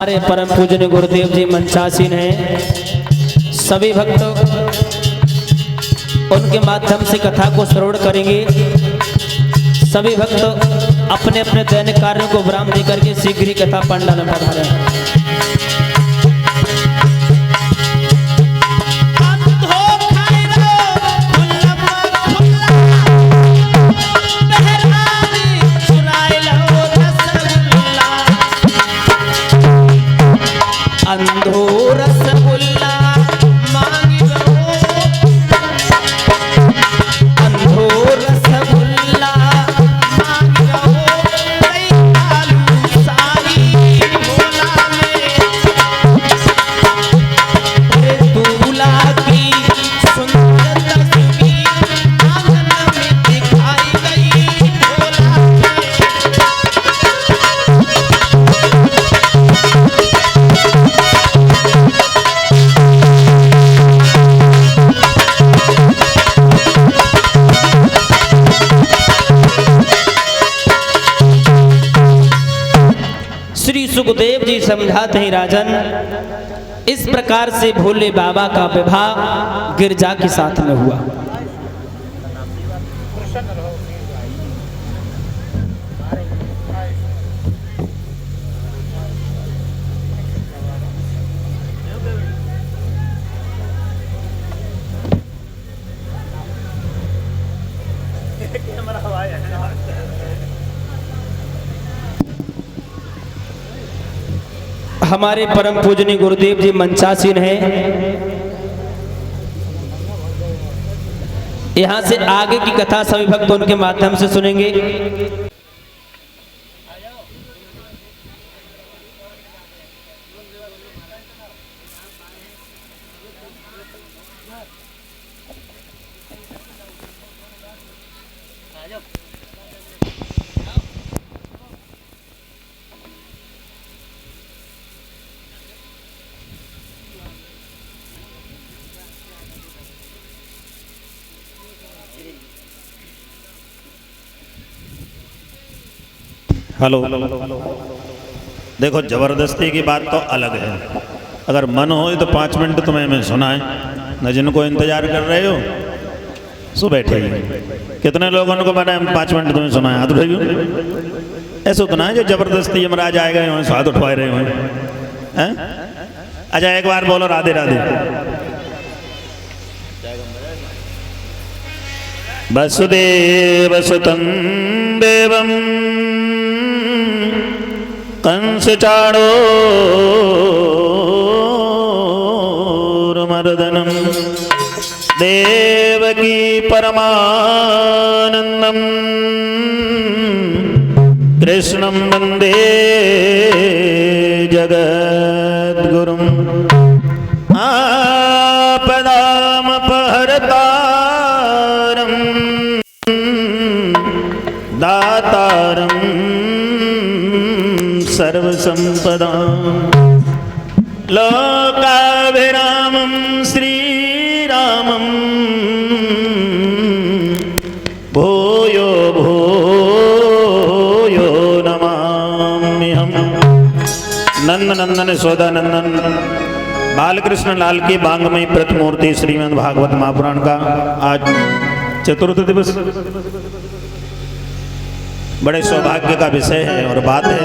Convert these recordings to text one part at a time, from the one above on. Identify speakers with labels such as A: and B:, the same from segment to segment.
A: हमारे परम पूजनीय गुरुदेव जी मंचासीन हैं। सभी भक्त उनके माध्यम से कथा को श्रवण करेंगे। सभी भक्त अपने अपने दैनिक कार्यों को विराम देकर के शीघ्र ही कथा पंडाल में पधारें। अंधो रसगुल्ला मांगी अंधो रसगुल्ला मांगी आलू सारी भोला में दूल्हा की सुंदर तस्वीर आंगन में दिखाई गई भोला श्री सुखदेव जी समझाते हैं, राजन इस प्रकार से भोले बाबा का विवाह गिरजा के साथ में हुआ। हमारे परम पूजनीय गुरुदेव जी मंचासीन हैं। यहां से आगे की कथा सभी भक्त उनके माध्यम से सुनेंगे।
B: हेलो, देखो जबरदस्ती की बात तो अलग है। अगर मन हो तो 5 मिनट तुम्हें मैं सुनाए न, जिनको इंतजार कर रहे हो सो बैठे। कितने लोगों को मैंने 5 मिनट तुम्हें सुनाए? हाथ उठाइए। ऐसा उतना है जो जबरदस्ती यमराज आए गए हो हाथ उठवाए रहे हो। अच्छा एक बार बोलो राधे राधे। वसुदेव सुतं देवं कंस चाणूरमर्दनं देवकी परमानंदं कृष्णं वंदे जगद्गुरुं आपदामपहर्तारं दातारं सर्वसंपदां लोकाभिरामं श्रीरामं भूयो भूयो नमाम्यहम्। नंदनंदन सौदानंदन बालकृष्ण लाल की बांगमयी प्रतिमूर्ति श्रीमद् भागवत महापुराण का आज चतुर्थ दिवस बड़े सौभाग्य का विषय है। और बात है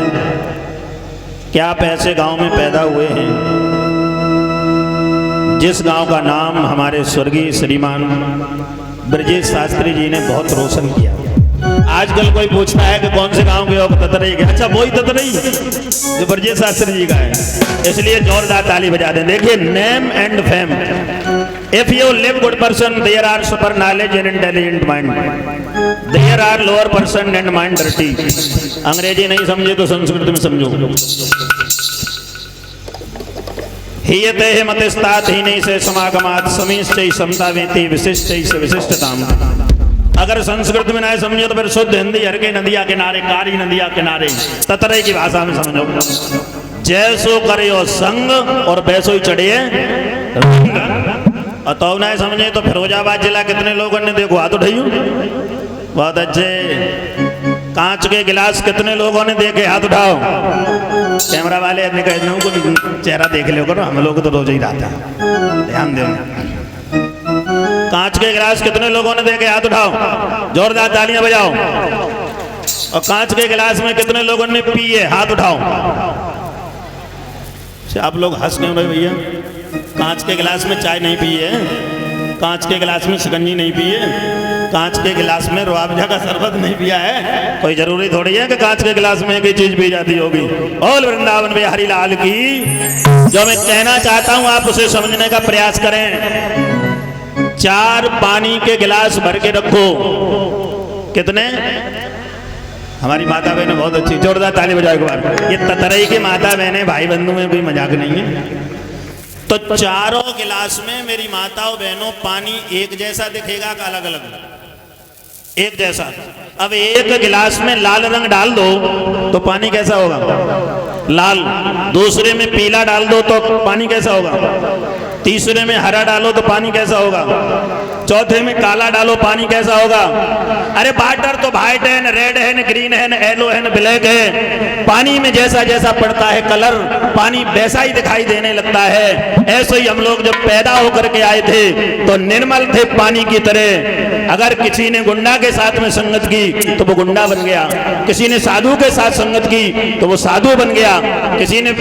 B: कि आप ऐसे गांव में पैदा हुए हैं जिस गांव का नाम हमारे स्वर्गीय श्रीमान ब्रजेश शास्त्री जी ने बहुत रोशन किया। आजकल कोई पूछता है कि कौन से गांव के हो? ततरई के। अच्छा वही ततरई जो ब्रजेश शास्त्री जी का है, इसलिए जोरदार ताली बजा दें। देखिए, name and fame. If you live good person, there are super knowledge and intelligent mind. There are lower person and mind dirty. अंग्रेजी नहीं समझे तो संस्कृत में समझो। हीयते मतिस्तात ही नहीं से समागमात समीश्चै समतावेति विशिष्टै से विशिष्टताम। अगर संस्कृत में नहीं समझो तो फिर शुद्ध हिंदी हर के नदिया किनारे कारी नदिया किनारे ततरे की भाषा में समझो। जैसो करियो संग और वैसो ही चढ़िए रंग। और तो नहीं समझे तो फिरोजाबाद जिला कितने लोगों ने देखो हाथ उठाइयो। बहुत अच्छे। कांच के गिलास कितने लोगों ने देखे? हाथ उठाओ। कैमरा वाले अपने कह रहे को चेहरा देख लो करो, हम लोग तो रोज ही रहता है, ध्यान दो। कांच के गिलास कितने लोगों ने देखे? हाथ उठाओ, जोरदार तालियां बजाओ। और कांच के गिलास में कितने लोगों ने पिए? हाथ उठाओ। आप लोग हंस क्यों रहे भैया? कांच के गिलास में चाय नहीं पी है, कांच के गिलास में शिकंजी नहीं पी है, कांच के गिलास में रुआबजा का शरबत नहीं पिया है। कोई जरूरी थोड़ी है कि कांच के गिलास में एक ही चीज पी जाती होगी। बोल वृंदावन बिहारी लाल की। जो मैं कहना चाहता हूं आप उसे समझने का प्रयास करें। 4 पानी के गिलास भर के रखो। कितने? हमारी माता बहनें बहुत अच्छी, जोरदार ताली बजाओ एक बार। ये ततरई के माता बहनें भाई बंधु में कोई मजाक नहीं है। तो चारों गिलास में मेरी माताओं बहनों पानी एक जैसा दिखेगा कि अलग अलग? एक जैसा। अब एक गिलास में लाल रंग डाल दो तो पानी कैसा होगा? लाल। दूसरे में पीला डाल दो तो पानी कैसा होगा? तीसरे में हरा डालो तो पानी कैसा होगा? चौथे में काला डालो पानी कैसा होगा? अरे वाटर तो व्हाइट है, रेड है, ग्रीन है, येलो है, ब्लैक है। पानी में जैसा जैसा पड़ता है कलर, पानी वैसा ही दिखाई देने लगता है। ऐसे ही हम लोग जब पैदा होकर के आए थे तो निर्मल थे पानी की तरह। अगर किसी ने गुंडा के साथ में संगत की तो वो गुंडा बन गया, किसी ने साधु के साथ संगत की तो वो साधु बन गया, किसी ने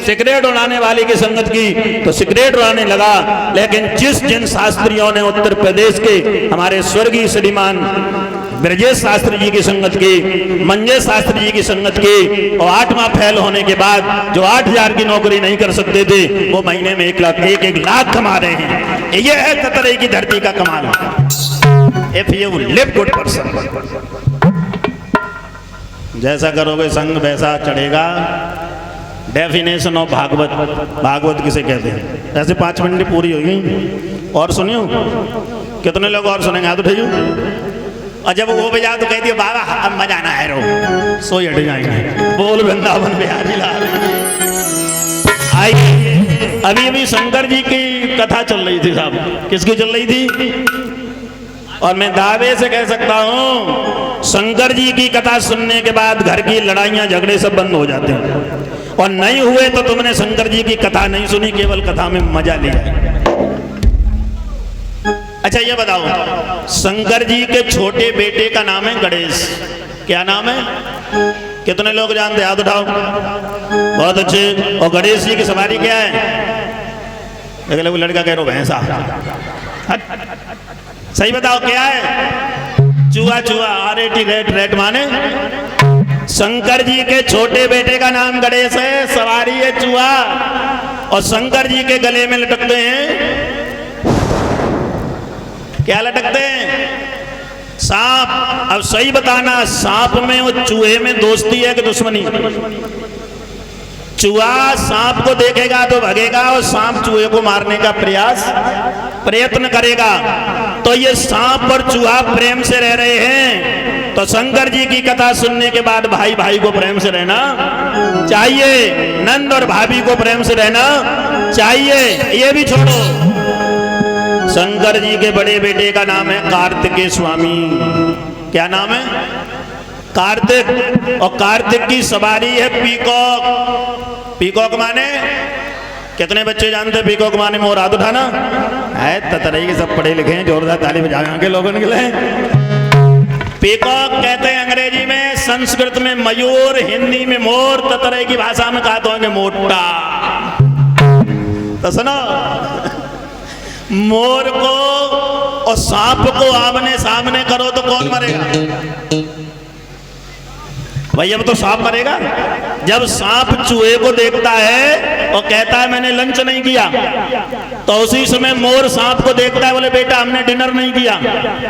B: सिगरेट उड़ाने वाले की संगत की तो सिगरेट उड़ाने लगा। लेकिन जिन शास्त्रियों ने उत्तर प्रदेश के हमारे स्वर्गीय श्रीमान ब्रजेश शास्त्री जी की संगत की, मंजेश शास्त्री जी की संगत की, और 8वां फेल होने के बाद जो 8000 की नौकरी नहीं कर सकते थे वो महीने में 1 लाख कमा रहे हैं। ये है ततरई की धरती का कमाल। If you live good person, जैसा करोगे संग वैसा चढ़ेगा। डेफिनेशन ऑफ भागवत, भागवत किसे कहते हैं? ऐसे 5 मिनट पूरी हो गई। और सुनियो, कितने लोग और सुनेंगे? हाथ उठाइयो। और जब वो बजा तो कह दिया बाबा अब मजा ना है, रो सो हट जाएंगे। बोल वृंदावन बिहारी लाल। आई अभी अभी शंकर जी की कथा चल रही थी साहब। किसकी चल रही थी? और मैं दावे से कह सकता हूं शंकर जी की कथा सुनने के बाद घर की लड़ाइयां झगड़े सब बंद हो जाते हैं। और नहीं हुए तो तुमने शंकर जी की कथा नहीं सुनी, केवल कथा में मजा लिया। अच्छा ये बताओ, शंकर जी के छोटे बेटे का नाम है गणेश। क्या नाम है? कितने लोग जानते? हाथ उठाओ। बहुत अच्छे। और गणेश जी की सवारी क्या है? देख लो लड़का कह रहा भैंसा। सही बताओ क्या है? चूहा। चूहा RAT रेट माने। शंकर जी के छोटे बेटे का नाम गणेश है, सवारी है चूहा। और शंकर जी के गले में लटकते हैं, क्या लटकते हैं? सांप। अब सही बताना, सांप में और चूहे में दोस्ती है कि दुश्मनी? चूहा सांप को देखेगा तो भगेगा और सांप चूहे को मारने का प्रयत्न करेगा। तो ये सांप और चूहा प्रेम से रह रहे हैं। तो शंकर जी की कथा सुनने के बाद भाई भाई को प्रेम से रहना चाहिए, नंद और भाभी को प्रेम से रहना चाहिए। ये भी छोड़ो, शंकर जी के बड़े बेटे का नाम है कार्तिकेय स्वामी। क्या नाम है? कार्तिक। और कार्तिक की सवारी है पीकॉक। पीकॉक माने? कितने बच्चे जानते हैं पीकॉक माने? मोर हाथ उठाना है। ततरई के सब पढ़े लिखे हैं, जोरदार ताली बजाएं के लोगों के लिए। पीकॉक कहते हैं अंग्रेजी में, संस्कृत में मयूर, हिंदी में मोर, ततरई की भाषा में कहा तो होंगे मोटा। तो सुनो, मोर को और सांप को आमने सामने करो तो कौन मरेगा? भाई अब तो सांप मरेगा। जब सांप चूहे को देखता है और कहता है मैंने लंच नहीं किया, तो उसी समय मोर सांप को देखता है, बोले बेटा हमने डिनर नहीं किया,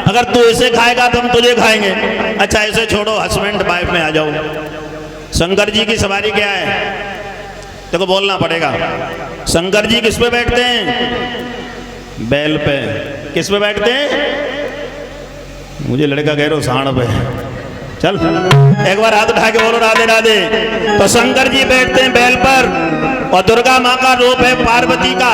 B: अगर तू इसे खाएगा तो हम तुझे खाएंगे। अच्छा इसे छोड़ो, हस्बैंड वाइफ में आ जाओ। शंकर जी की सवारी क्या है? देखो बोलना पड़ेगा। शंकर जी किस पे बैठते हैं? बैल पे। किस पे बैठते हैं? मुझे लड़का कह रहा सांड पे। चल एक बार हाथ उठा के बोलो राधे राधे। तो शंकर जी बैठते हैं बैल पर, और दुर्गा माँ का रूप है पार्वती का,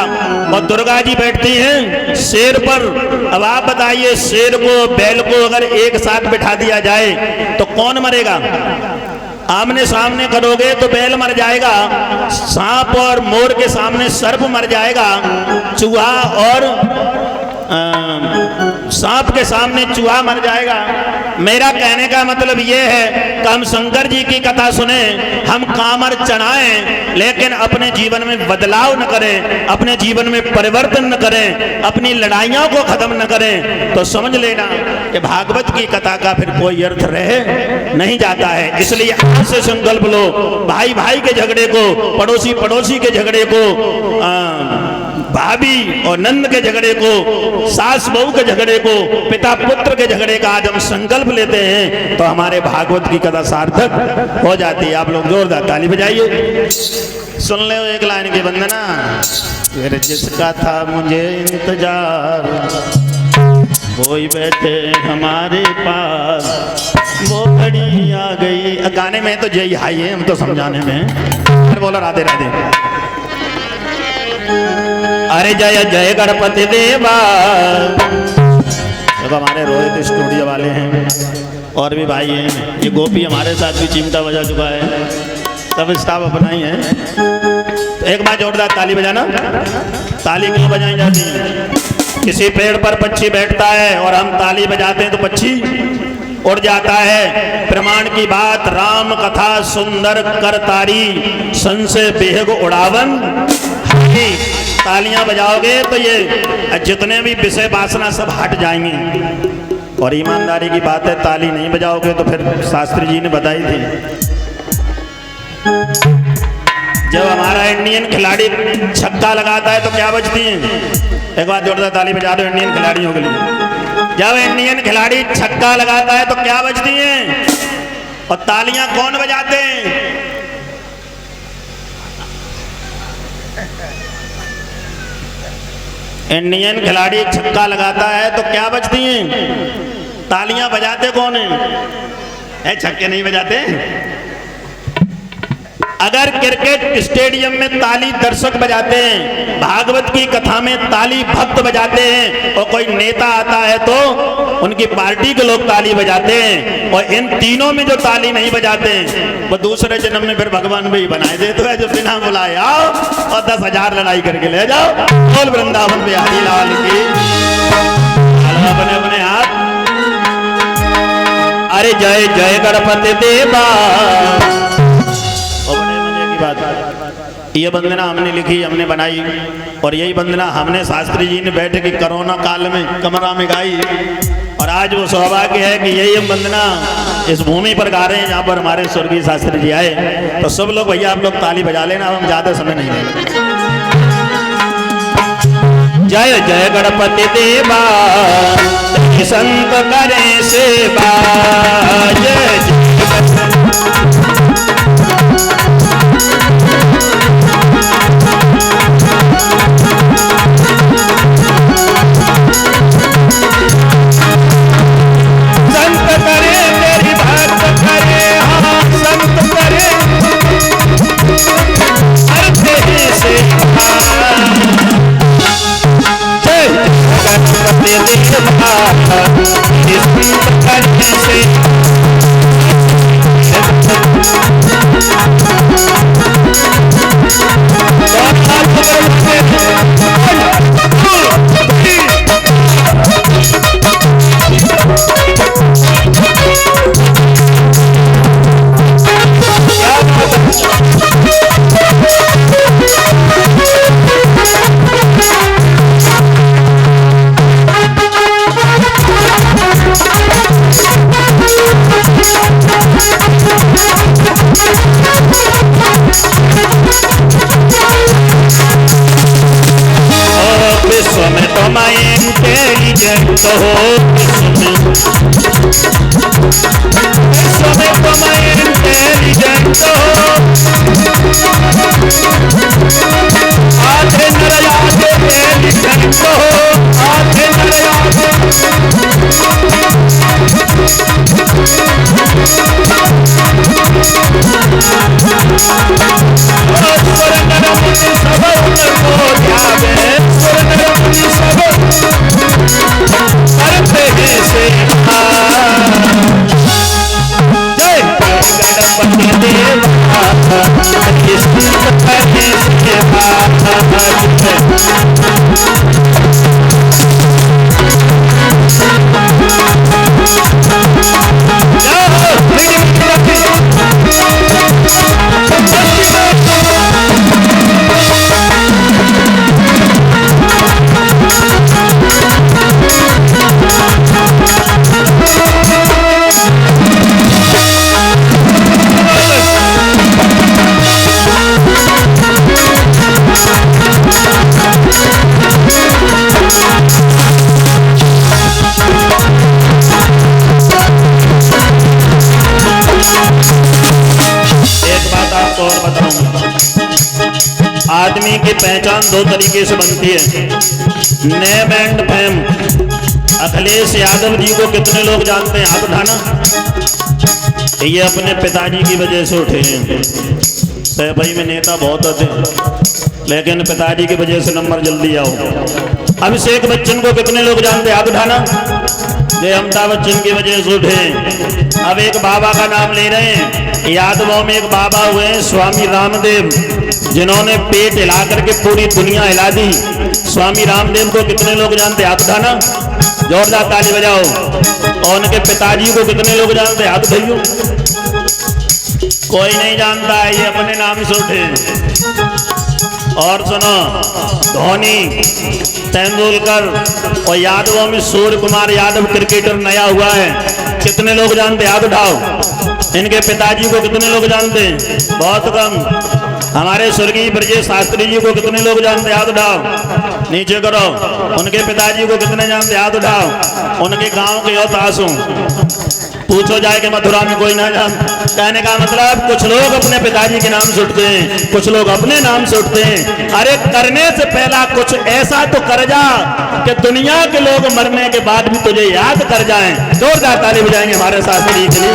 B: और दुर्गा जी बैठती हैं शेर पर। अब आप बताइए, शेर को बैल को अगर एक साथ बिठा दिया जाए तो कौन मरेगा? आमने सामने करोगे तो बैल मर जाएगा, सांप और मोर के सामने सर्प मर जाएगा, चूहा और सांप के सामने चूहा मर जाएगा। मेरा कहने का मतलब यह है कि हम शंकर जी की कथा सुने, हम कामर चढ़ाएं, लेकिन अपने जीवन में बदलाव न करें, अपने जीवन में परिवर्तन न करें, अपनी लड़ाइयों को खत्म न करें, तो समझ लेना कि भागवत की कथा का फिर कोई अर्थ रह नहीं जाता है। इसलिए आज से संकल्प लो, भाई भाई के झगड़े को, पड़ोसी पड़ोसी के झगड़े को, भाभी और नंद के झगड़े को, सास बहू के झगड़े को, पिता पुत्र के झगड़े का आज हम संकल्प लेते हैं तो हमारे भागवत की कथा सार्थक हो जाती है। आप लोग जोरदार ताली बजाइए। सुन ले एक लाइन की वंदना, फिर जिसका था मुझे इंतजार कोई बैठे हमारे पास, वो घड़ी आ गई। गाने में तो जय हाई है, हम तो समझाने में बोलो राधे राधे। अरे जय जय गणपति देवा। तो हमारे रोहित स्टूडियो वाले हैं और भी भाई हैं, ये गोपी हमारे साथ भी चिमटा बजा चुका है, सब स्टाफ अपना ही है। तो एक बार जोरदार ताली बजाना। ताली क्यों बजाई जाती है? किसी पेड़ पर पक्षी बैठता है और हम ताली बजाते हैं तो पक्षी उड़ जाता है। प्रमाण की बात, राम कथा सुंदर कर तारी, संशय बेहग उड़ावन। तालियां बजाओगे तो ये जितने भी विषय वासना सब हट जाएंगी। और ईमानदारी की बात है, ताली नहीं बजाओगे तो फिर शास्त्री जी ने बताई थी, जब हमारा इंडियन खिलाड़ी छक्का लगाता है तो क्या बजती है? एक बार जोरदार ताली बजा दो इंडियन खिलाड़ियों के लिए। जब इंडियन खिलाड़ी छक्का लगाता है तो क्या बजती है? और तालियां कौन बजाते हैं? इंडियन खिलाड़ी छक्का लगाता है तो क्या बजती हैं? तालियां बजाते कौन है? छक्के नहीं बजाते। अगर क्रिकेट स्टेडियम में ताली दर्शक बजाते हैं, भागवत की कथा में ताली भक्त बजाते हैं, और कोई नेता आता है तो उनकी पार्टी के लोग ताली बजाते हैं, और इन तीनों में जो ताली नहीं बजाते हैं वो दूसरे जन्म में फिर भगवान भी बनाए देते हैं, जो बिना बुलाए आओ और 10,000 लड़ाई करके ले जाओ। बोल वृंदावन बिहारी लाल की। अपने अपने हाथ। अरे जय जय गणपति देवा। ये वंदना हमने लिखी, हमने बनाई, और यही वंदना हमने शास्त्री जी ने बैठे कि कोरोना काल में कमरा में गाई। और आज वो सौभाग्य है कि यही हम वंदना इस भूमि पर गा रहे हैं जहाँ पर हमारे स्वर्गीय शास्त्री जी आए। तो सब लोग भैया आप लोग ताली बजा लेना, हम ज्यादा समय नहीं लेंगे। जय जय गणपति देवा, संत करे सेवा। जय
C: जय गणपति
B: आदमी की पहचान दो तरीके से बनती है, name and fame. Akhilesh Yadav ji को कितने लोग जानते हैं, आप उठाना। ये अपने पिताजी की वजह से उठे हैं। भाई में नेता बहुत होते, लेकिन पिताजी की वजह से नंबर जल्दी आओ। अभिषेक बच्चन को कितने लोग जानते हैं, आप उठाना। ये अमिताभ बच्चन की वजह से उठे। अब एक बाबा का नाम ले रहे हैं, यादवों में एक बाबा हुए हैं स्वामी रामदेव, जिन्होंने पेट हिला करके पूरी दुनिया हिला दी। स्वामी रामदेव को कितने लोग जानते हैं, आप उठाना। जोरदार ताली बजाओ। और उनके पिताजी को कितने लोग जानते हैं, आप उठाइयो। कोई नहीं जानता है, ये अपने नाम से उठे। और सुनो, धोनी, तेंदुलकर और यादवों में सूर्य कुमार यादव क्रिकेटर नया हुआ है, कितने लोग जानते हैं, हाथ उठाओ। इनके पिताजी को कितने लोग जानते हैं, बहुत कम। हमारे स्वर्गीय ब्रजेश शास्त्री जी को कितने लोग जानते हैं, हाथ उठाओ। नीचे करो। उनके पिताजी को कितने जानते हैं, हाथ उठाओ। उनके गांव के हो तासू पूछो जाए कि मथुरा में कोई ना जान। कहने का मतलब कुछ लोग अपने पिताजी के नाम से उठते हैं, कुछ लोग अपने नाम से उठते हैं। अरे करने से पहला कुछ ऐसा तो कर जा कि दुनिया के लोग मरने के बाद भी तुझे याद कर जाएं। जोरदार ताली बजाएंगे हमारे शास्त्री के लिए।